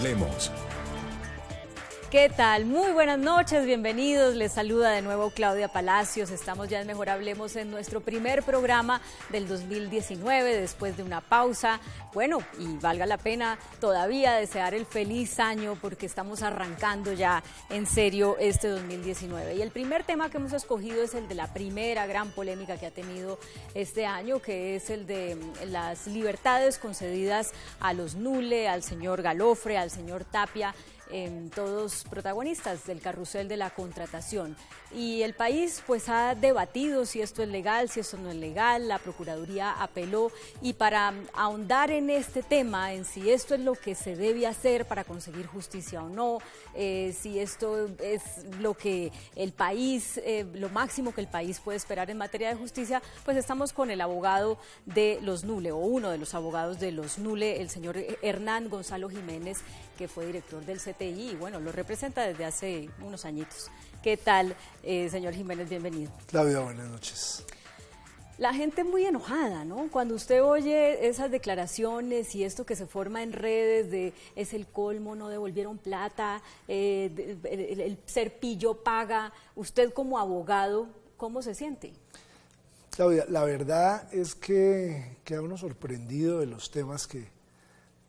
Hablemos. ¿Qué tal? Muy buenas noches, bienvenidos. Les saluda de nuevo Claudia Palacios. Estamos ya en Mejor Hablemos en nuestro primer programa del 2019, después de una pausa. Bueno, y valga la pena todavía desear el feliz año porque estamos arrancando ya en serio este 2019. Y el primer tema que hemos escogido es el de la primera gran polémica que ha tenido este año, que es el de las libertades concedidas a los Nule, al señor Galofre, al señor Tapia, todos protagonistas del carrusel de la contratación. Y el país pues ha debatido si esto es legal, si esto no es legal. La Procuraduría apeló, y para ahondar en este tema, en si esto es lo que se debe hacer para conseguir justicia o no, si esto es lo que el país, lo máximo que el país puede esperar en materia de justicia, pues estamos con el abogado de los Nule, o uno de los abogados de los Nule, el señor Hernán Gonzalo Jiménez, que fue director del CTI y bueno, lo representa desde hace unos añitos. ¿Qué tal, señor Jiménez? Bienvenido. Claudia, buenas noches. La gente muy enojada, ¿no? Cuando usted oye esas declaraciones y esto que se forma en redes de es el colmo, no devolvieron plata, el ser pillo paga, usted como abogado, ¿cómo se siente? Claudia, la verdad es que queda uno sorprendido de los temas que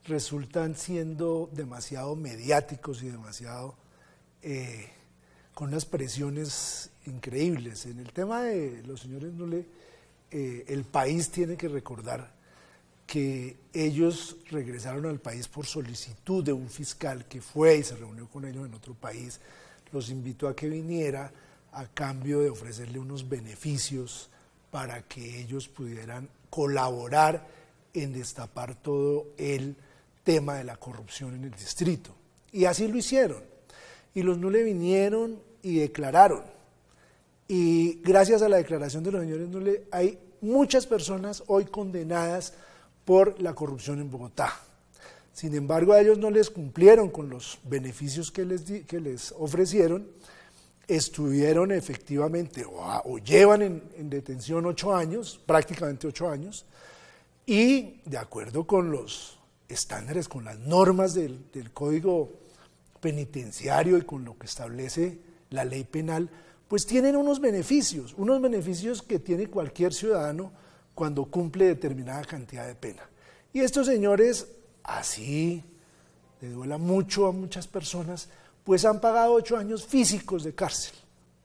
resultan siendo demasiado mediáticos y demasiado con unas presiones increíbles. En el tema de los señores Nule, el país tiene que recordar que ellos regresaron al país por solicitud de un fiscal que fue y se reunió con ellos en otro país, los invitó a que viniera a cambio de ofrecerle unos beneficios para que ellos pudieran colaborar en destapar todo el tema de la corrupción en el distrito. Y así lo hicieron. Y los Nule vinieron y declararon. Y gracias a la declaración de los señores Nule hay muchas personas hoy condenadas por la corrupción en Bogotá. Sin embargo, a ellos no les cumplieron con los beneficios que les ofrecieron. Estuvieron efectivamente o llevan en detención 8 años, prácticamente 8 años, y de acuerdo con los estándares, con las normas del Código Penitenciario y con lo que establece la ley penal, pues tienen unos beneficios que tiene cualquier ciudadano cuando cumple determinada cantidad de pena. Y estos señores, así le duela mucho a muchas personas, pues han pagado 8 años físicos de cárcel.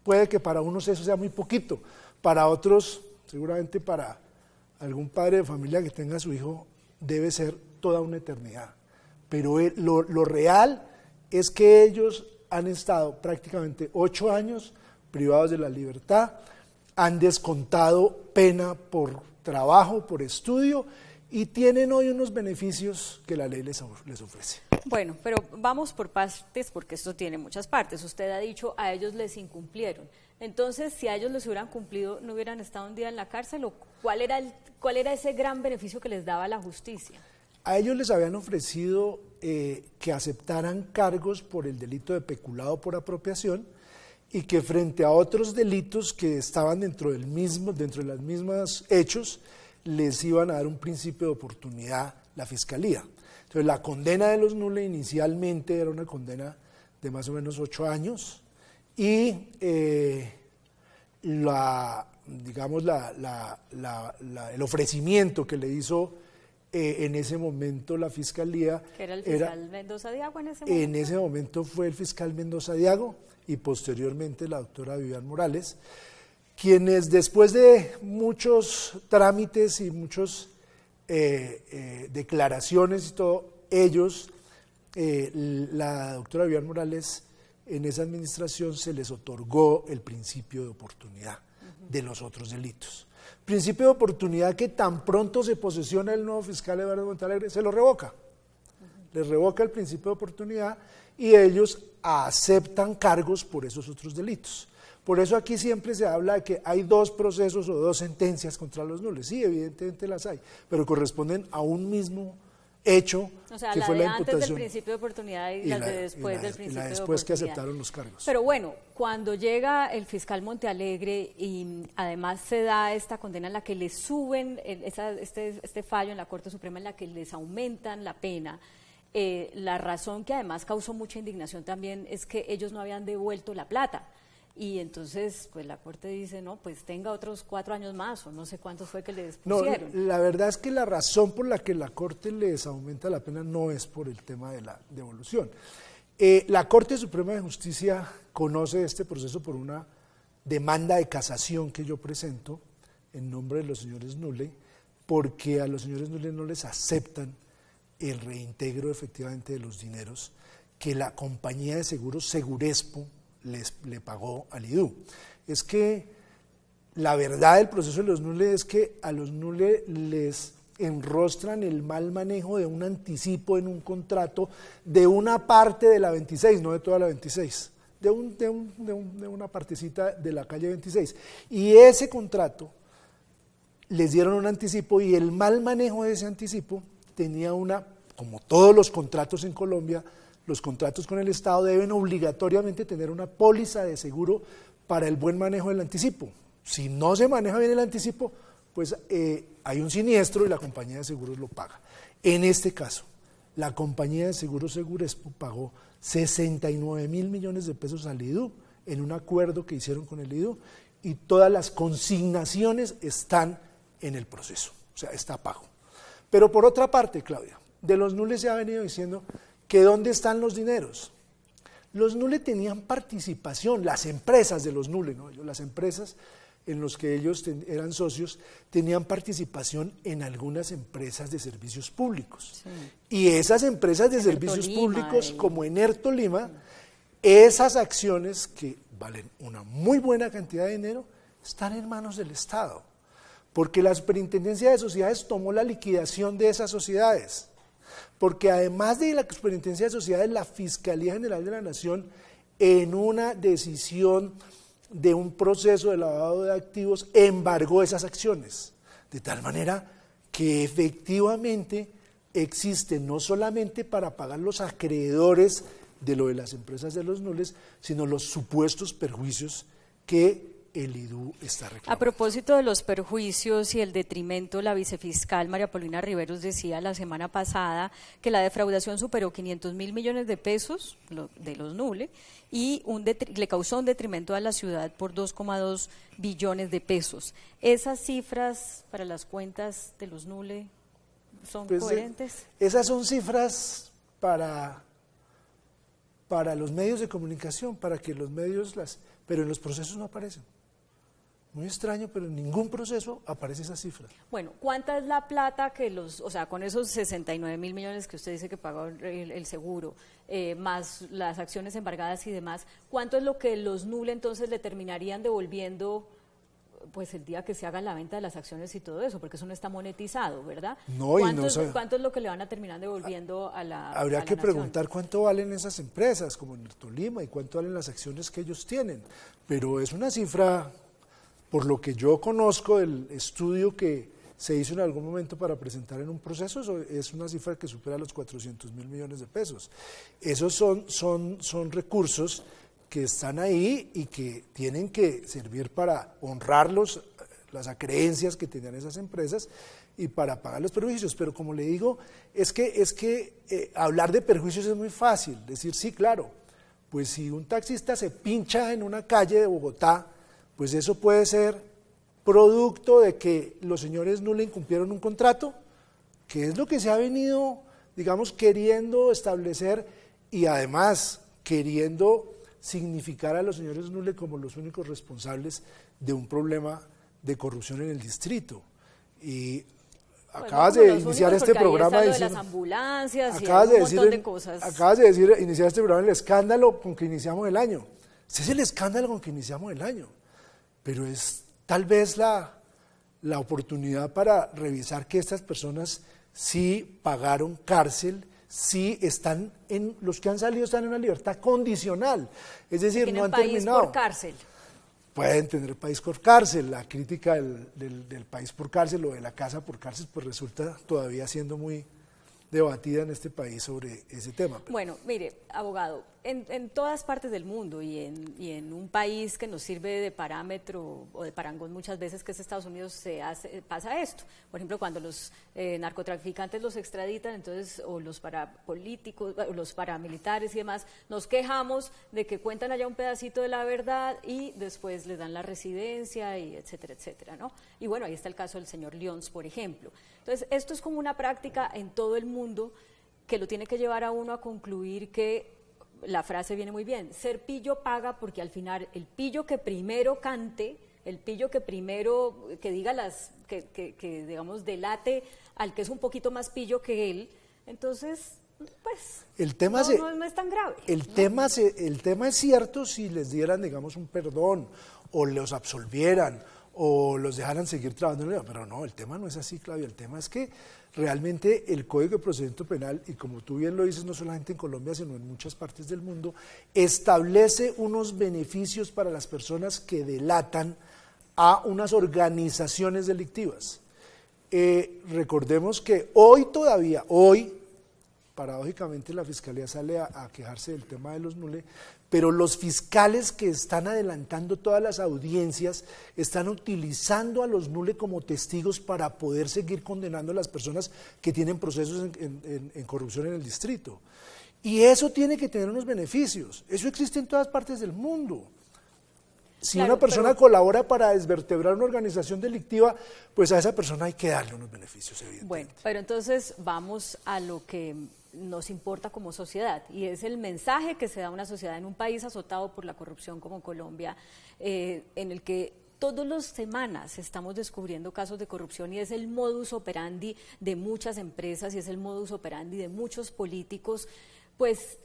Puede que para unos eso sea muy poquito, para otros, seguramente para algún padre de familia que tenga a su hijo, debe ser toda una eternidad. Pero lo real es que ellos han estado prácticamente 8 años privados de la libertad, han descontado pena por trabajo, por estudio, y tienen hoy unos beneficios que la ley les ofrece. Bueno, pero vamos por partes porque esto tiene muchas partes. Usted ha dicho a ellos les incumplieron. Entonces, si a ellos les hubieran cumplido, ¿no hubieran estado un día en la cárcel? ¿O cuál era ese gran beneficio que les daba la justicia? A ellos les habían ofrecido que aceptaran cargos por el delito de peculado por apropiación y que frente a otros delitos que estaban dentro de los mismos hechos, les iban a dar un principio de oportunidad la Fiscalía. Entonces, la condena de los Nule inicialmente era una condena de más o menos 8 años y el ofrecimiento que le hizo en ese momento la Fiscalía… ¿Que era el fiscal Mendoza Diago en ese momento? En ese momento fue el fiscal Mendoza Diago y posteriormente la doctora Vivian Morales, quienes después de muchos trámites y muchas declaraciones y todo, la doctora Vivian Morales, en esa administración se les otorgó el principio de oportunidad de los otros delitos. Principio de oportunidad que tan pronto se posesiona el nuevo fiscal Eduardo Montalegre, se lo revoca. Les revoca el principio de oportunidad y ellos aceptan cargos por esos otros delitos. Por eso aquí siempre se habla de que hay 2 procesos o 2 sentencias contra los Nule. Sí, evidentemente las hay, pero corresponden a un mismo hecho, o sea, que la fue de la antes imputación del principio de oportunidad y la de después del principio de oportunidad. Después que aceptaron los cargos. Pero bueno, cuando llega el fiscal Montealegre y además se da esta condena en la que les suben este fallo en la Corte Suprema en la que les aumentan la pena, La razón que además causó mucha indignación también es que ellos no habían devuelto la plata. Y entonces, pues la Corte dice, no, pues tenga otros 4 años más, o no sé cuántos fue que les pusieron. No, la verdad es que la razón por la que la Corte les aumenta la pena no es por el tema de la devolución. La Corte Suprema de Justicia conoce este proceso por una demanda de casación que yo presento en nombre de los señores Nule, porque a los señores Nule no les aceptan el reintegro efectivamente de los dineros que la compañía de seguros Segurespo le pagó al IDU. Es que la verdad del proceso de los Nule es que a los Nule les enrostran el mal manejo de un anticipo en un contrato de una parte de la 26, no de toda la 26, de una partecita de la calle 26. Y ese contrato les dieron un anticipo y el mal manejo de ese anticipo tenía como todos los contratos en Colombia, los contratos con el Estado deben obligatoriamente tener una póliza de seguro para el buen manejo del anticipo. Si no se maneja bien el anticipo, pues hay un siniestro y la compañía de seguros lo paga. En este caso, la compañía de seguros Segurespo pagó 69.000 millones de pesos al IDU en un acuerdo que hicieron con el IDU y todas las consignaciones están en el proceso, o sea, está pago. Pero por otra parte, Claudia, de los Nule se ha venido diciendo que ¿dónde están los dineros? Los Nule tenían participación, las empresas de los Nule, ¿no? Las empresas en las que ellos eran socios tenían participación en algunas empresas de servicios públicos. Sí. Y esas empresas de servicios públicos, como Enertolima, esas acciones que valen una muy buena cantidad de dinero, están en manos del Estado, porque la Superintendencia de Sociedades tomó la liquidación de esas sociedades. Porque además de la Superintendencia de Sociedades, la Fiscalía General de la Nación, en una decisión de un proceso de lavado de activos, embargó esas acciones, de tal manera que efectivamente existe no solamente para pagar los acreedores de lo de las empresas de los Nules, sino los supuestos perjuicios que el IDU está reclamando. A propósito de los perjuicios y el detrimento, la vicefiscal María Paulina Riveros decía la semana pasada que la defraudación superó 500.000 millones de pesos de los Nule y le causó un detrimento a la ciudad por 2,2 billones de pesos. ¿Esas cifras para las cuentas de los Nule son coherentes? Esas son cifras para los medios de comunicación, para que los medios pero en los procesos no aparecen. Muy extraño, pero en ningún proceso aparece esa cifra. Bueno, ¿cuánta es la plata que con esos 69.000 millones que usted dice que pagó el seguro, más las acciones embargadas y demás, cuánto es lo que los Nule entonces le terminarían devolviendo pues el día que se haga la venta de las acciones y todo eso, porque eso no está monetizado, ¿verdad? No, ¿Cuánto es lo que le van a terminar devolviendo a la Habría que nación? preguntar cuánto valen esas empresas, como Enertolima, y cuánto valen las acciones que ellos tienen, pero es una cifra, por lo que yo conozco del estudio que se hizo en algún momento para presentar en un proceso, es una cifra que supera los 400.000 millones de pesos. Esos son recursos que están ahí y que tienen que servir para honrar las acreencias que tenían esas empresas y para pagar los perjuicios. Pero como le digo, es que hablar de perjuicios es muy fácil, decir sí, claro, pues si un taxista se pincha en una calle de Bogotá, pues eso puede ser producto de que los señores no le incumplieron un contrato, que es lo que se ha venido, digamos, queriendo establecer y además queriendo significar a los señores Nule como los únicos responsables de un problema de corrupción en el distrito. Y acabas de iniciar este programa diciendo de las ambulancias y un montón de cosas. Acabas de iniciar este programa el escándalo con que iniciamos el año. Ese es el escándalo con que iniciamos el año. Pero es tal vez la oportunidad para revisar que estas personas sí pagaron cárcel, sí están los que han salido están en una libertad condicional, es decir, no han terminado. País por cárcel. Pueden tener país por cárcel, la crítica del país por cárcel o de la casa por cárcel pues resulta todavía siendo muy, debatida en este país sobre ese tema. Bueno, mire, abogado, en todas partes del mundo y en un país que nos sirve de parámetro o de parangón muchas veces, que es Estados Unidos, pasa esto. Por ejemplo, cuando los narcotraficantes los extraditan, entonces, o los parapolíticos, o los paramilitares y demás, nos quejamos de que cuentan allá un pedacito de la verdad y después les dan la residencia, y etcétera, etcétera, ¿no? Y bueno, ahí está el caso del señor Lyons, por ejemplo. Entonces, esto es como una práctica en todo el mundo que lo tiene que llevar a uno a concluir que la frase viene muy bien: ser pillo paga, porque al final el pillo que primero cante, el pillo que primero, que diga que digamos delate al que es un poquito más pillo que él, entonces pues el tema no es tan grave. El tema es cierto si les dieran, digamos, un perdón, o los absolvieran, o los dejaran seguir trabajando, pero no, el tema no es así, Claudia. El tema es que realmente el Código de Procedimiento Penal, y como tú bien lo dices, no solamente en Colombia, sino en muchas partes del mundo, establece unos beneficios para las personas que delatan a unas organizaciones delictivas. Recordemos que hoy, paradójicamente, la Fiscalía sale a quejarse del tema de los NULE, pero los fiscales que están adelantando todas las audiencias están utilizando a los NULE como testigos para poder seguir condenando a las personas que tienen procesos en corrupción en el distrito. Y eso tiene que tener unos beneficios. Eso existe en todas partes del mundo. Si una persona colabora para desvertebrar una organización delictiva, pues a esa persona hay que darle unos beneficios, evidentemente. Bueno, pero entonces vamos a lo que nos importa como sociedad, y es el mensaje que se da a una sociedad en un país azotado por la corrupción como Colombia, en el que todas las semanas estamos descubriendo casos de corrupción, y es el modus operandi de muchas empresas y es el modus operandi de muchos políticos. Pues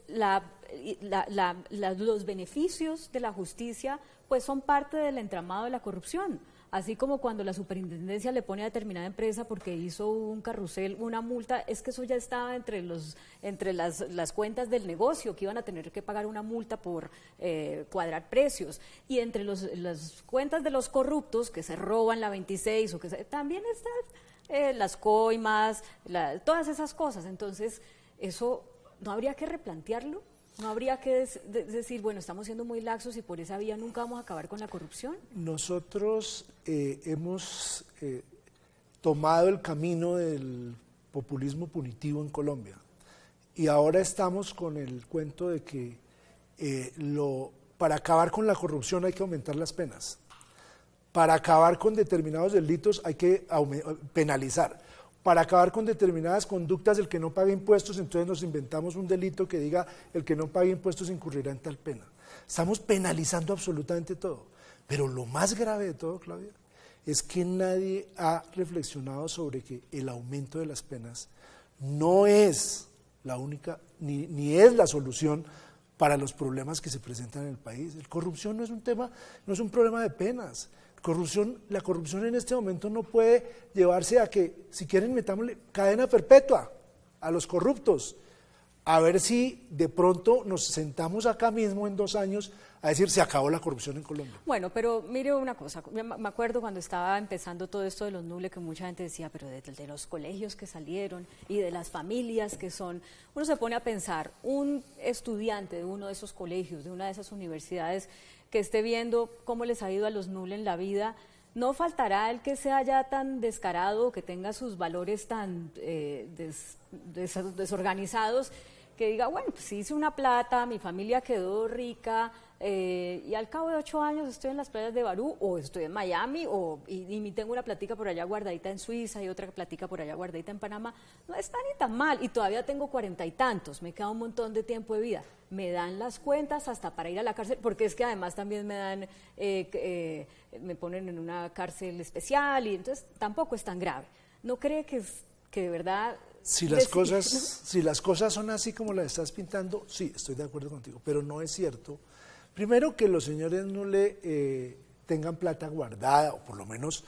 los beneficios de la justicia pues son parte del entramado de la corrupción. Así como cuando la superintendencia le pone a determinada empresa porque hizo un carrusel una multa, es que eso ya estaba entre las cuentas del negocio, que iban a tener que pagar una multa por cuadrar precios. Y entre las cuentas de los corruptos que se roban la 26 o también están las coimas, todas esas cosas. Entonces, eso ¿no habría que replantearlo? ¿No habría que decir, bueno, estamos siendo muy laxos y por esa vía nunca vamos a acabar con la corrupción? Nosotros hemos tomado el camino del populismo punitivo en Colombia, y ahora estamos con el cuento de que para acabar con la corrupción hay que aumentar las penas. Para acabar con determinados delitos hay que penalizar. Para acabar con determinadas conductas, el que no paga impuestos, entonces nos inventamos un delito que diga el que no pague impuestos incurrirá en tal pena. Estamos penalizando absolutamente todo. Pero lo más grave de todo, Claudia, es que nadie ha reflexionado sobre que el aumento de las penas no es la única, ni es la solución para los problemas que se presentan en el país. La corrupción no es un tema, no es un problema de penas. La corrupción en este momento no puede llevarse a que, si quieren, metámosle cadena perpetua a los corruptos, a ver si de pronto nos sentamos acá mismo en 2 años a decir se acabó la corrupción en Colombia. Bueno, pero mire una cosa, me acuerdo cuando estaba empezando todo esto de los NULE, que mucha gente decía, pero de los colegios que salieron y de las familias que son, uno se pone a pensar, un estudiante de uno de esos colegios, de una de esas universidades, que esté viendo cómo les ha ido a los NULE en la vida, no faltará el que sea ya tan descarado, que tenga sus valores tan desorganizados, que diga, bueno, pues hice una plata, mi familia quedó rica, y al cabo de 8 años estoy en las playas de Barú, o estoy en Miami, y tengo una platica por allá guardadita en Suiza y otra platica por allá guardadita en Panamá. No está ni tan mal, y todavía tengo 40 y tantos, me queda un montón de tiempo de vida. Me dan las cuentas hasta para ir a la cárcel, porque es que además también me dan, me ponen en una cárcel especial, y entonces tampoco es tan grave. ¿No cree que de verdad... Si las cosas son así como las estás pintando, sí, estoy de acuerdo contigo, pero no es cierto. Primero, que los señores no le tengan plata guardada, o por lo menos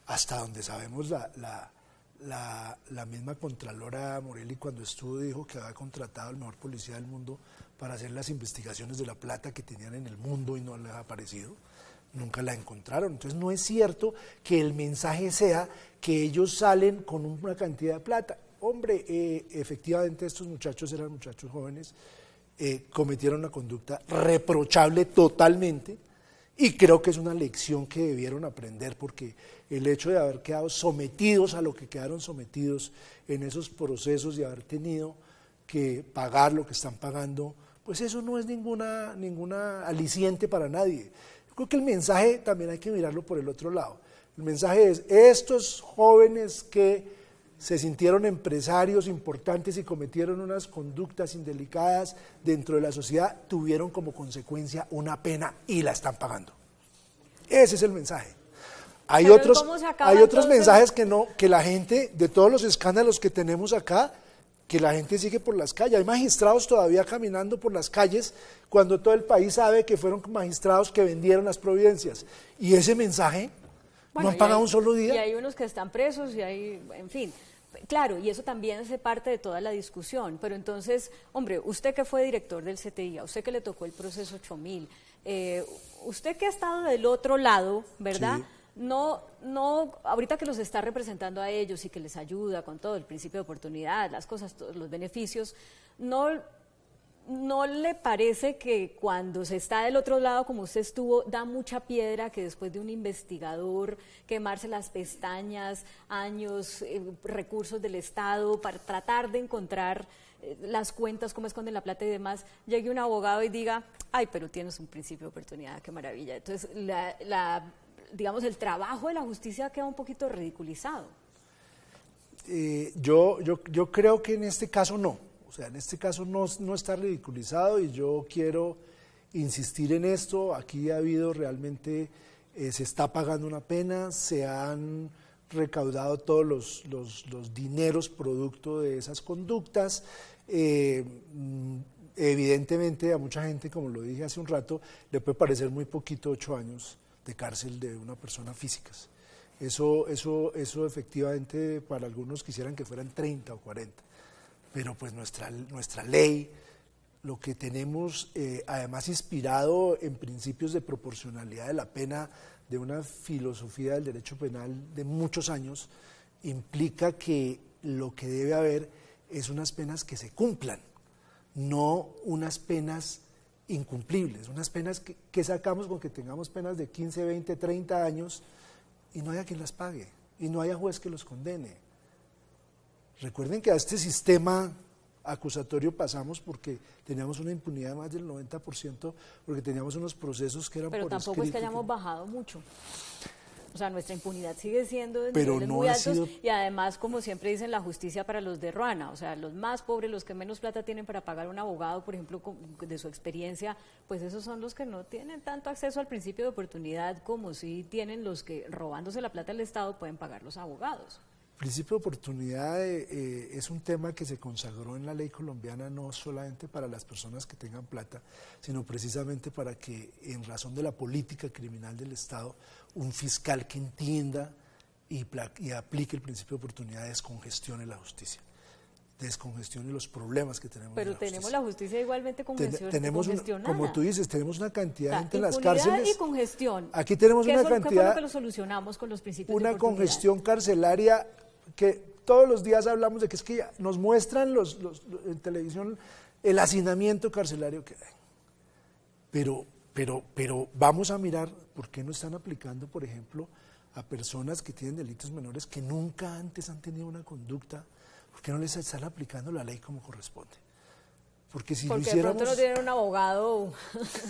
hasta donde sabemos la misma Contralora Morelli, cuando estuvo, dijo que había contratado al mejor policía del mundo para hacer las investigaciones de la plata que tenían en el mundo y no les ha aparecido. Nunca la encontraron. Entonces no es cierto que el mensaje sea que ellos salen con una cantidad de plata. hombre, efectivamente estos muchachos eran muchachos jóvenes, cometieron una conducta reprochable totalmente, y creo que es una lección que debieron aprender, porque el hecho de haber quedado sometidos a lo que quedaron sometidos en esos procesos y haber tenido que pagar lo que están pagando, pues eso no es ninguna aliciente para nadie. Yo creo que el mensaje también hay que mirarlo por el otro lado. El mensaje es, estos jóvenes que se sintieron empresarios importantes y cometieron unas conductas indelicadas dentro de la sociedad, tuvieron como consecuencia una pena y la están pagando. Ese es el mensaje. Hay otros mensajes que la gente, de todos los escándalos que tenemos acá, que la gente sigue por las calles. Hay magistrados todavía caminando por las calles cuando todo el país sabe que fueron magistrados que vendieron las providencias. Y ese mensaje, bueno, no han pagado un solo día. Y hay unos que están presos y hay, en fin. Claro, y eso también hace parte de toda la discusión, pero entonces, hombre, usted que fue director del CTI, a usted que le tocó el proceso 8000, usted que ha estado del otro lado, ¿verdad? Sí. No, ahorita que los está representando a ellos y que les ayuda con todo el principio de oportunidad, las cosas, todos los beneficios, ¿no le parece que cuando se está del otro lado, como usted estuvo, da mucha piedra que después de un investigador quemarse las pestañas, años, recursos del Estado para tratar de encontrar las cuentas, cómo esconden la plata y demás, llegue un abogado y diga, ay, pero tienes un principio de oportunidad, qué maravilla? Entonces, digamos, el trabajo de la justicia queda un poquito ridiculizado. Yo creo que en este caso no. O sea, en este caso no está ridiculizado y yo quiero insistir en esto. Aquí ha habido realmente, se está pagando una pena, se han recaudado todos los dineros producto de esas conductas. Evidentemente a mucha gente, como lo dije hace un rato, le puede parecer muy poquito 8 años de cárcel de una persona física. Eso efectivamente para algunos quisieran que fueran 30 o 40. Pero pues nuestra ley, lo que tenemos, además inspirado en principios de proporcionalidad de la pena, de una filosofía del derecho penal de muchos años, implica que lo que debe haber es unas penas que se cumplan, no unas penas incumplibles, unas penas que sacamos con que tengamos penas de 15, 20, 30 años y no haya quien las pague, y no haya juez que los condene. Recuerden que a este sistema acusatorio pasamos porque teníamos una impunidad de más del 90%, porque teníamos unos procesos que eran por escrito. Pero tampoco es que hayamos bajado mucho. O sea, nuestra impunidad sigue siendo de niveles muy altos y además, como siempre dicen, la justicia para los de ruana, o sea, los más pobres, los que menos plata tienen para pagar un abogado, por ejemplo, de su experiencia, pues esos son los que no tienen tanto acceso al principio de oportunidad como si tienen los que, robándose la plata del Estado, pueden pagar los abogados. El principio de oportunidad es un tema que se consagró en la ley colombiana no solamente para las personas que tengan plata, sino precisamente para que, en razón de la política criminal del Estado, un fiscal que entienda y aplique el principio de oportunidad descongestione la justicia, descongestione los problemas que tenemos. Pero tenemos la justicia igualmente congestionada. Como tú dices, tenemos una cantidad de gente en las cárceles. Y congestión. Aquí tenemos una cantidad. ¿Qué fue lo que lo solucionamos con los principios de oportunidad? Una congestión carcelaria que todos los días hablamos de que es que nos muestran en televisión el hacinamiento carcelario que hay. Pero vamos a mirar por qué no están aplicando, por ejemplo, a personas que tienen delitos menores que nunca antes han tenido una conducta. ¿Por qué no les están aplicando la ley como corresponde? Porque si lo hiciéramos... de pronto no tienen un abogado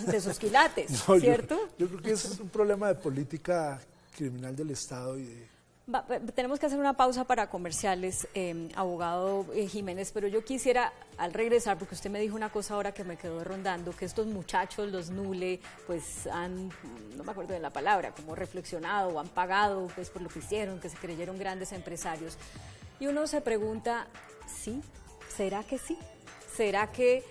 de sus quilates, no, ¿cierto? Yo creo que es un problema de política criminal del Estado y de... Tenemos que hacer una pausa para comerciales, abogado Jiménez, pero yo quisiera, al regresar, porque usted me dijo una cosa ahora que me quedó rondando, que estos muchachos, los Nule, pues han, no me acuerdo de la palabra, como reflexionado o han pagado pues por lo que hicieron, que se creyeron grandes empresarios. Y uno se pregunta, ¿sí? ¿Será que sí? ¿Será que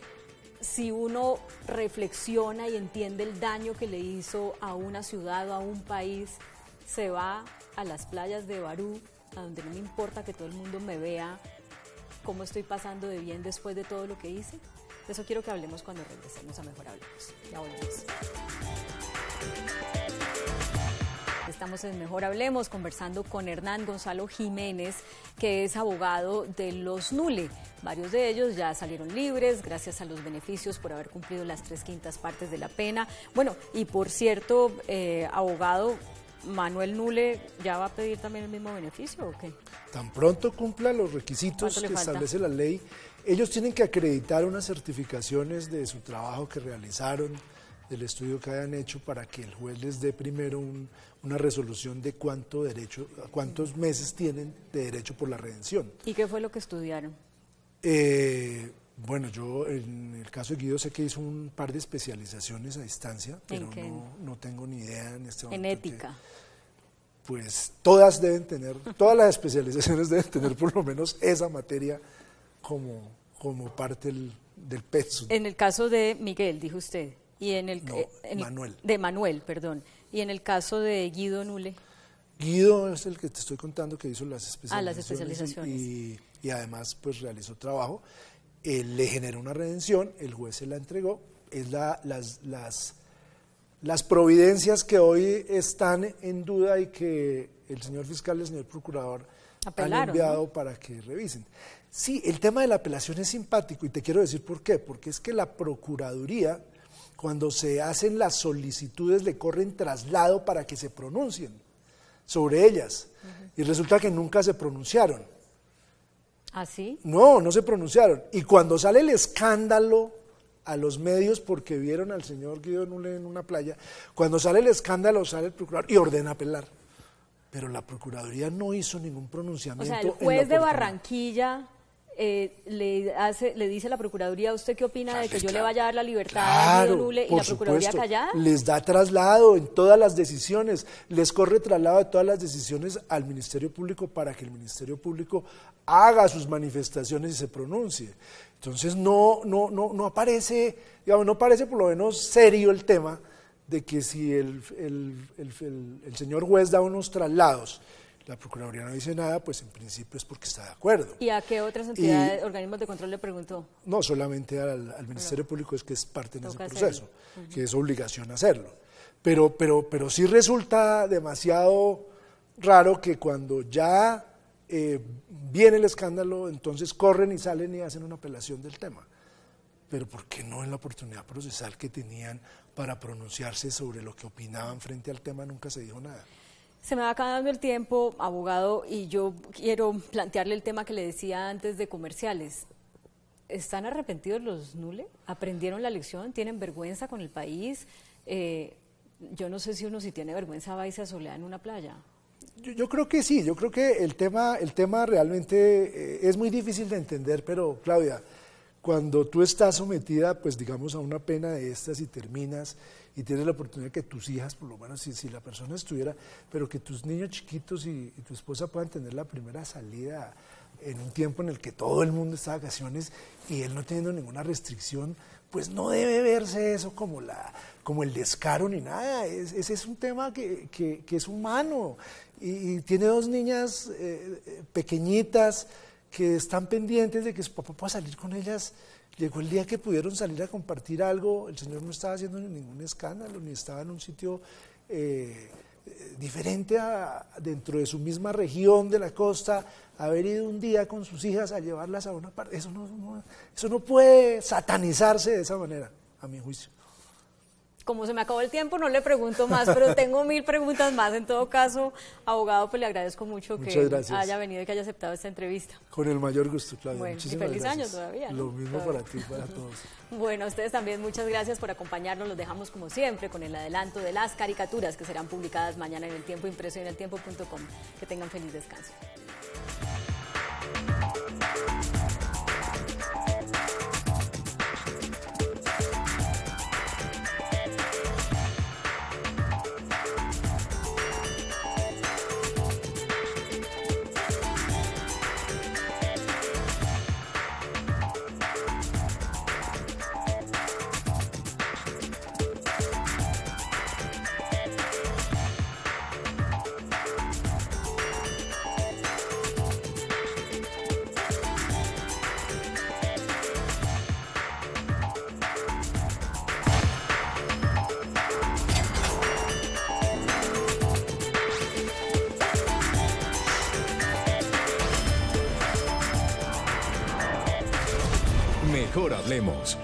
si uno reflexiona y entiende el daño que le hizo a una ciudad o a un país, se va a las playas de Barú, a donde no me importa que todo el mundo me vea cómo estoy pasando de bien después de todo lo que hice? De eso quiero que hablemos cuando regresemos a Mejor Hablemos. Ya volvemos. Estamos en Mejor Hablemos conversando con Hernán Gonzalo Jiménez, que es abogado de los Nule. Varios de ellos ya salieron libres gracias a los beneficios por haber cumplido las 3/5 partes de la pena. Bueno, y por cierto, abogado, ¿Manuel Nule ya va a pedir también el mismo beneficio o qué? Tan pronto cumpla los requisitos que establece la ley, ellos tienen que acreditar unas certificaciones de su trabajo que realizaron, del estudio que hayan hecho, para que el juez les dé primero una resolución de cuántos meses tienen de derecho por la redención. ¿Y qué fue lo que estudiaron? Bueno, yo en el caso de Guido sé que hizo un par de especializaciones a distancia, pero no tengo ni idea en este momento. ¿En ética? Pues todas las especializaciones deben tener por lo menos esa materia como parte del pensum. En el caso de Miguel, dijo usted, y Manuel. De Manuel, perdón. Y en el caso de Guido Nule. Guido es el que te estoy contando que hizo las especializaciones. Las especializaciones. Y además pues realizó trabajo. Él le generó una redención, el juez se la entregó. Es las providencias que hoy están en duda y que el señor fiscal y el señor procurador han enviado, ¿no?, para que revisen. Sí, el tema de la apelación es simpático y te quiero decir por qué. Porque es que la Procuraduría, cuando se hacen las solicitudes, le corren traslado para que se pronuncien sobre ellas. Y resulta que nunca se pronunciaron. ¿Ah, sí? No se pronunciaron. Y cuando sale el escándalo a los medios porque vieron al señor Guido Nule en una playa, cuando sale el escándalo sale el procurador y ordena apelar. Pero la Procuraduría no hizo ningún pronunciamiento. O sea, el juez de Barranquilla le dice a la Procuraduría: ¿a usted qué opina de que yo le vaya a dar la libertad a Guido Nule? Y la Procuraduría callada. Les da traslado en todas las decisiones, les corre traslado de todas las decisiones al Ministerio Público para que el Ministerio Público haga sus manifestaciones y se pronuncie. Entonces no aparece, digamos, no parece por lo menos serio el tema de que si el señor juez da unos traslados, la Procuraduría no dice nada, pues en principio es porque está de acuerdo. ¿Y a qué otras entidades, organismos de control le preguntó? No, solamente al Ministerio Público, es que es parte en ese proceso, que es obligación hacerlo. Pero sí resulta demasiado raro que cuando ya viene el escándalo, entonces corren y salen y hacen una apelación del tema. Pero ¿por qué no en la oportunidad procesal que tenían para pronunciarse sobre lo que opinaban frente al tema nunca se dijo nada? Se me va acabando el tiempo, abogado, y yo quiero plantearle el tema que le decía antes de comerciales. ¿Están arrepentidos los Nule? ¿Aprendieron la lección? ¿Tienen vergüenza con el país? Yo no sé si uno, si tiene vergüenza, va y se asolea en una playa. Yo creo que sí, yo creo que el tema realmente es muy difícil de entender, pero Claudia, cuando tú estás sometida, pues digamos, a una pena de estas y terminas y tienes la oportunidad que tus hijas, por lo menos si la persona estuviera, pero que tus niños chiquitos y tu esposa puedan tener la primera salida en un tiempo en el que todo el mundo está de vacaciones y él no teniendo ninguna restricción, pues no debe verse eso como el descaro ni nada. Ese es un tema que es humano y tiene dos niñas pequeñitas que están pendientes de que su papá pueda salir con ellas. Llegó el día que pudieron salir a compartir algo, el señor no estaba haciendo ningún escándalo, ni estaba en un sitio diferente dentro de su misma región de la costa, haber ido un día con sus hijas a llevarlas a una parte. Eso no puede satanizarse de esa manera, a mi juicio. Como se me acabó el tiempo, no le pregunto más, pero tengo 1000 preguntas más. En todo caso, abogado, pues le agradezco mucho que haya venido y que haya aceptado esta entrevista. Con el mayor gusto, Claudia. Bueno, muchísimas feliz gracias. año todavía, ¿no? Lo mismo para ti, para todos. Bueno, a ustedes también muchas gracias por acompañarnos. Los dejamos como siempre con el adelanto de las caricaturas que serán publicadas mañana en El Tiempo Impreso y en eltiempo.com. Que tengan feliz descanso. Mejor hablemos.